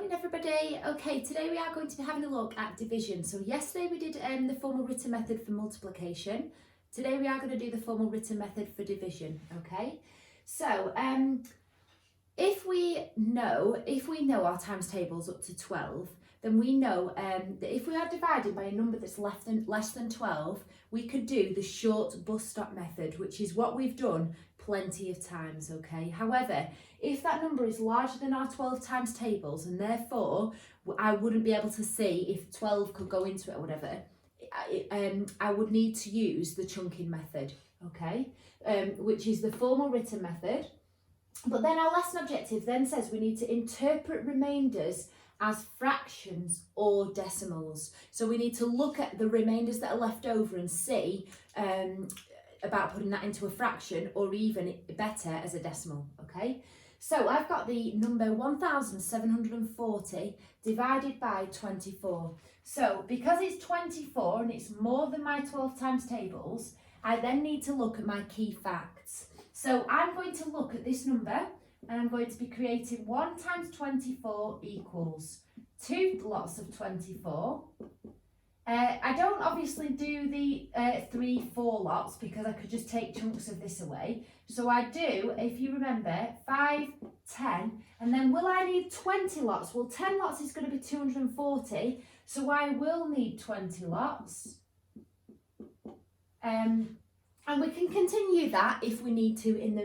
Morning everybody. Okay, today we are going to be having a look at division. So yesterday we did the formal written method for multiplication. Today we are going to do the formal written method for division. Okay, so if we know our times tables up to 12, then we know that if we are divided by a number that's less than 12, we could do the short bus stop method, which is what we've done plenty of times. Okay, however, if that number is larger than our 12 times tables, and therefore I wouldn't be able to see if 12 could go into it or whatever, I would need to use the chunking method, okay, which is the formal written method. But then our lesson objective then says we need to interpret remainders as fractions or decimals. So we need to look at the remainders that are left over and see about putting that into a fraction, or even better as a decimal, okay? So I've got the number 1740 divided by 24. So because it's 24 and it's more than my 12 times tables, I then need to look at my key facts. So I'm going to look at this number and I'm going to be creating 1 times 24 equals 2 lots of 24. I don't obviously do the 3, 4 lots because I could just take chunks of this away. So I do, if you remember, 5, 10, and then will I need 20 lots? Well, 10 lots is going to be 240, so I will need 20 lots. And we can continue that if we need to in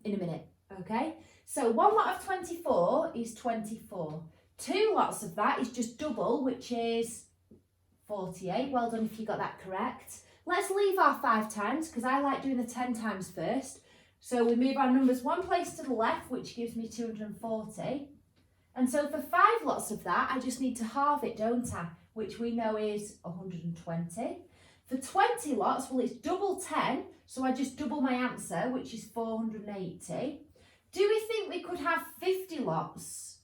a minute, okay? So 1 lot of 24 is 24. 2 lots of that is just double, which is 48. Well done if you got that correct. Let's leave our 5 times because I like doing the 10 times first. So we move our numbers 1 place to the left, which gives me 240. And so for 5 lots of that, I just need to halve it, don't I? Which we know is 120. For 20 lots, well, it's double 10, so I just double my answer, which is 480. Do we think we could have 50 lots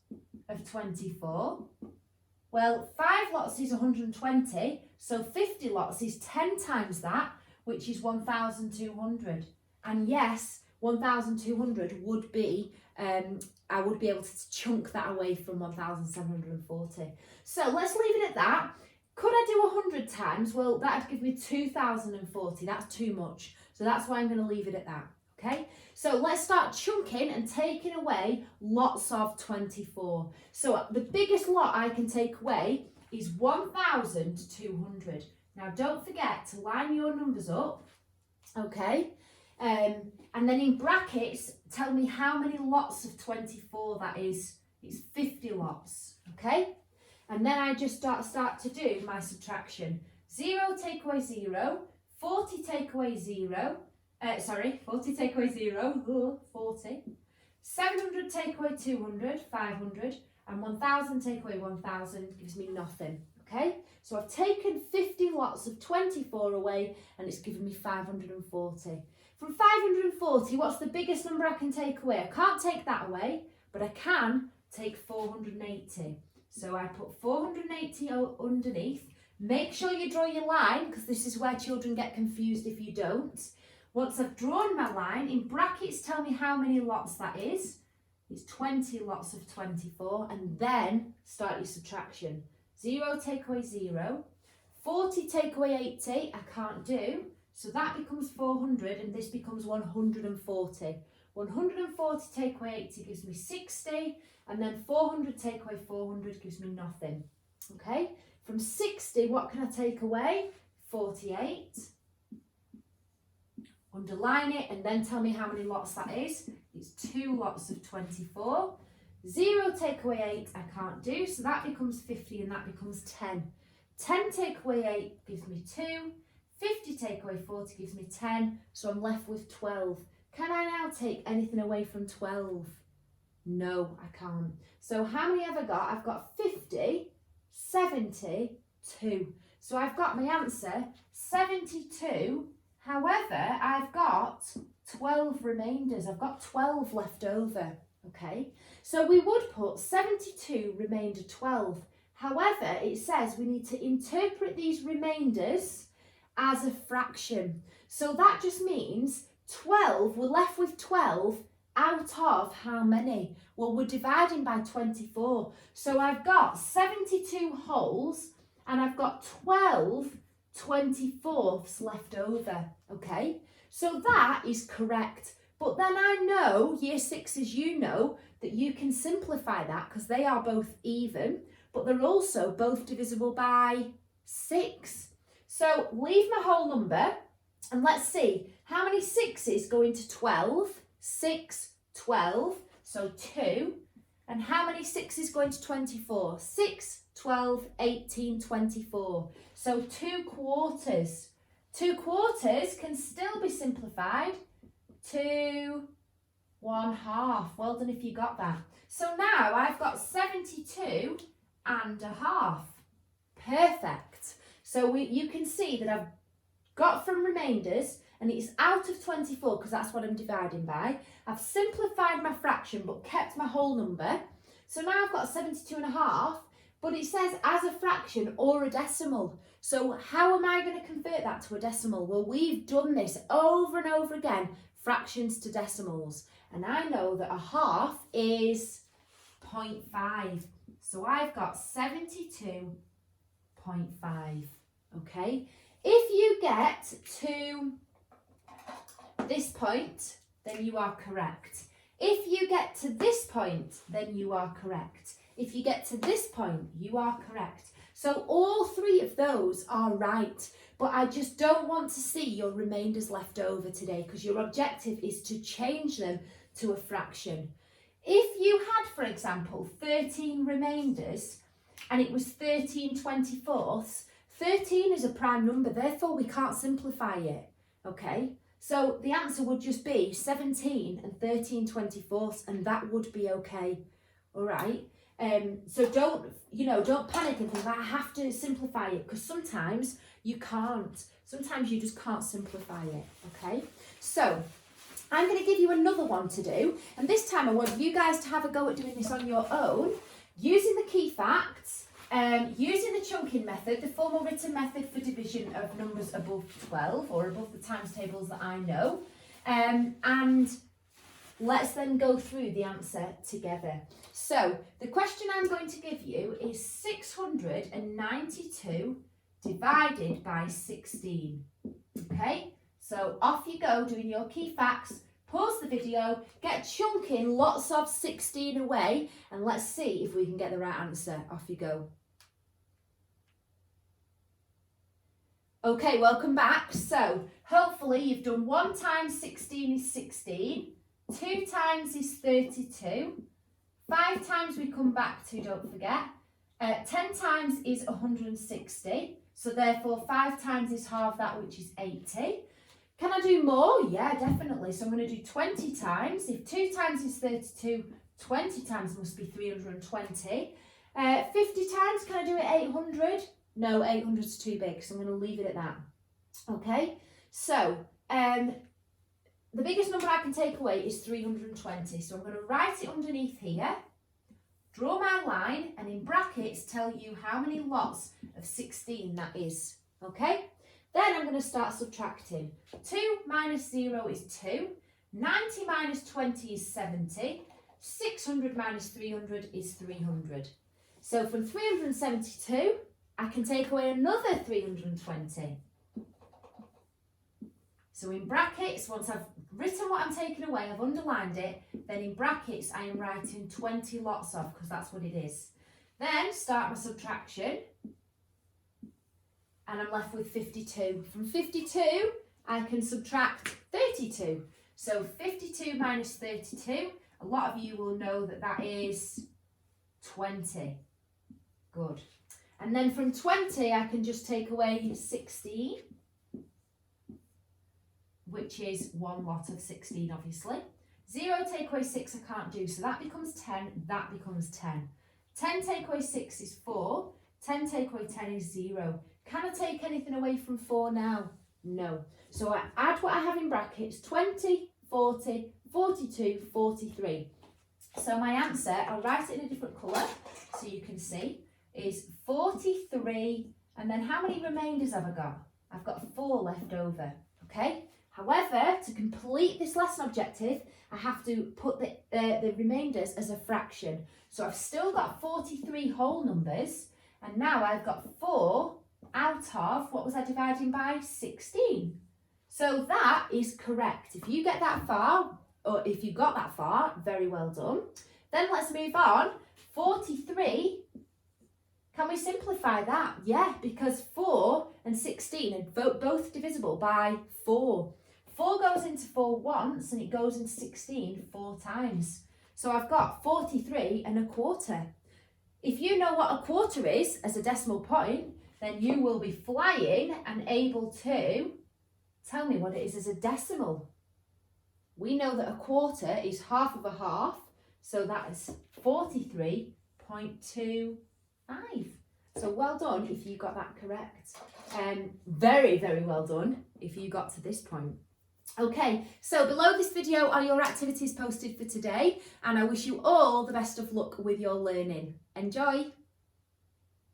of 24? Well, 5 lots is 120, so 50 lots is 10 times that, which is 1,200. And yes, 1,200 would be, I would be able to chunk that away from 1,740. So let's leave it at that. Could I do 100 times? Well, that'd give me 2,040. That's too much. So that's why I'm going to leave it at that. Okay, so let's start chunking and taking away lots of 24. So the biggest lot I can take away is 1,200. Now don't forget to line your numbers up, okay? And then in brackets, tell me how many lots of 24 that is. It's 50 lots, okay? And then I just start to do my subtraction. 0 take away 0, 40 take away 0, 40 take away 0, 40. 700 take away 200, 500. And 1,000 take away 1,000 gives me nothing, okay? So I've taken 50 lots of 24 away and it's given me 540. From 540, what's the biggest number I can take away? I can't take that away, but I can take 480. So I put 480 underneath. Make sure you draw your line because this is where children get confused if you don't. Once I've drawn my line, in brackets tell me how many lots that is. It's 20 lots of 24, and then start your subtraction. 0 take away 0, 40 take away 80, I can't do, so that becomes 400 and this becomes 140. 140 take away 80 gives me 60, and then 400 take away 400 gives me nothing. Okay, from 60, what can I take away? 48. Underline it and then tell me how many lots that is. It's 2 lots of 24. 0 take away 8 I can't do, so that becomes 50 and that becomes 10. 10 take away 8 gives me 2. 50 take away 40 gives me 10, so I'm left with 12. Can I now take anything away from 12? No, I can't. So how many have I got? I've got 50, 70, 2. So I've got my answer, 72. However, I've got 12 remainders. I've got 12 left over, okay? So we would put 72 remainder 12. However, it says we need to interpret these remainders as a fraction. So that just means 12, we're left with 12 out of how many? Well, we're dividing by 24. So I've got 72 wholes and I've got 12 24ths left over, okay? So that is correct. But then I know, year sixes, you know, that you can simplify that because they are both even, but they're also both divisible by 6. So leave my whole number and let's see how many 6's go into 12. 6, 12, so 2. And how many 6's go into 24? 6, 12, 18, 24. So 2 quarters. 2 quarters can still be simplified to 1/2. Well done if you got that. So now I've got 72 and a half. Perfect. So you can see that I've got from remainders and it's out of 24 because that's what I'm dividing by. I've simplified my fraction but kept my whole number. So now I've got 72 and a half, but it says as a fraction or a decimal. So how am I going to convert that to a decimal? Well, we've done this over and over again, fractions to decimals. And I know that a half is 0.5. So I've got 72.5, okay? If you get to this point, then you are correct. If you get to this point, then you are correct. If you get to this point, you are correct. So all 3 of those are right, but I just don't want to see your remainders left over today because your objective is to change them to a fraction. If you had, for example, 13 remainders and it was 13 24ths, 13 is a prime number, therefore we can't simplify it, okay? So the answer would just be 17 and 13 24ths, and that would be okay, all right? So don't panic and think, I have to simplify it, because sometimes you can't. Sometimes you just can't simplify it, okay? So I'm going to give you another one to do, and this time I want you guys to have a go at doing this on your own, using the key facts, using the chunking method, the formal written method for division of numbers above 12 or above the times tables that I know, and let's then go through the answer together. So the question I'm going to give you is 692 divided by 16. Okay, so off you go doing your key facts. Pause the video, get chunking lots of 16 away, and let's see if we can get the right answer. Off you go. Okay, welcome back. So hopefully you've done 1 times 16 is 16, 2 times is 32, 5 times we come back to, don't forget, 10 times is 160, so therefore 5 times is half that, which is 80. Can I do more? Yeah, definitely. So I'm going to do 20 times. If 2 times is 32, 20 times must be 320. 50 times, can I do it 800? No, 800 is too big, so I'm going to leave it at that. Okay, so the biggest number I can take away is 320. So I'm going to write it underneath here, draw my line, and in brackets tell you how many lots of 16 that is. Okay, then I'm going to start subtracting. 2 minus 0 is 2. 90 minus 20 is 70. 600 minus 300 is 300. So from 372, I can take away another 320. So in brackets, once I've written what I'm taking away, I've underlined it, then in brackets I am writing 20 lots of, because that's what it is. Then start my subtraction, and I'm left with 52. From 52, I can subtract 32. So 52 minus 32, a lot of you will know that that is 20. Good. And then from 20, I can just take away 16, which is 1 lot of 16, obviously. 0 take away 6 I can't do, so that becomes 10, that becomes 10. 10 take away 6 is 4, 10 take away 10 is 0. Can I take anything away from 4 now? No. So I add what I have in brackets, 20, 40, 42, 43. So my answer, I'll write it in a different colour so you can see, is 43, and then how many remainders have I got? I've got 4 left over, okay? However, to complete this lesson objective, I have to put the remainders as a fraction. So I've still got 43 whole numbers, and now I've got 4 out of, what was I dividing by? 16. So that is correct. If you get that far, or if you got that far, very well done. Then let's move on. 43, can we simplify that? Yeah, because 4 and 16 are both divisible by 4. 4 goes into 4 once and it goes into 16 4 times. So I've got 43 and a quarter. If you know what a quarter is as a decimal point, then you will be flying and able to tell me what it is as a decimal. We know that a quarter is half of a half, so that is 43.25. So well done if you got that correct. Very, very well done if you got to this point. Okay, so below this video are your activities posted for today, and I wish you all the best of luck with your learning. Enjoy!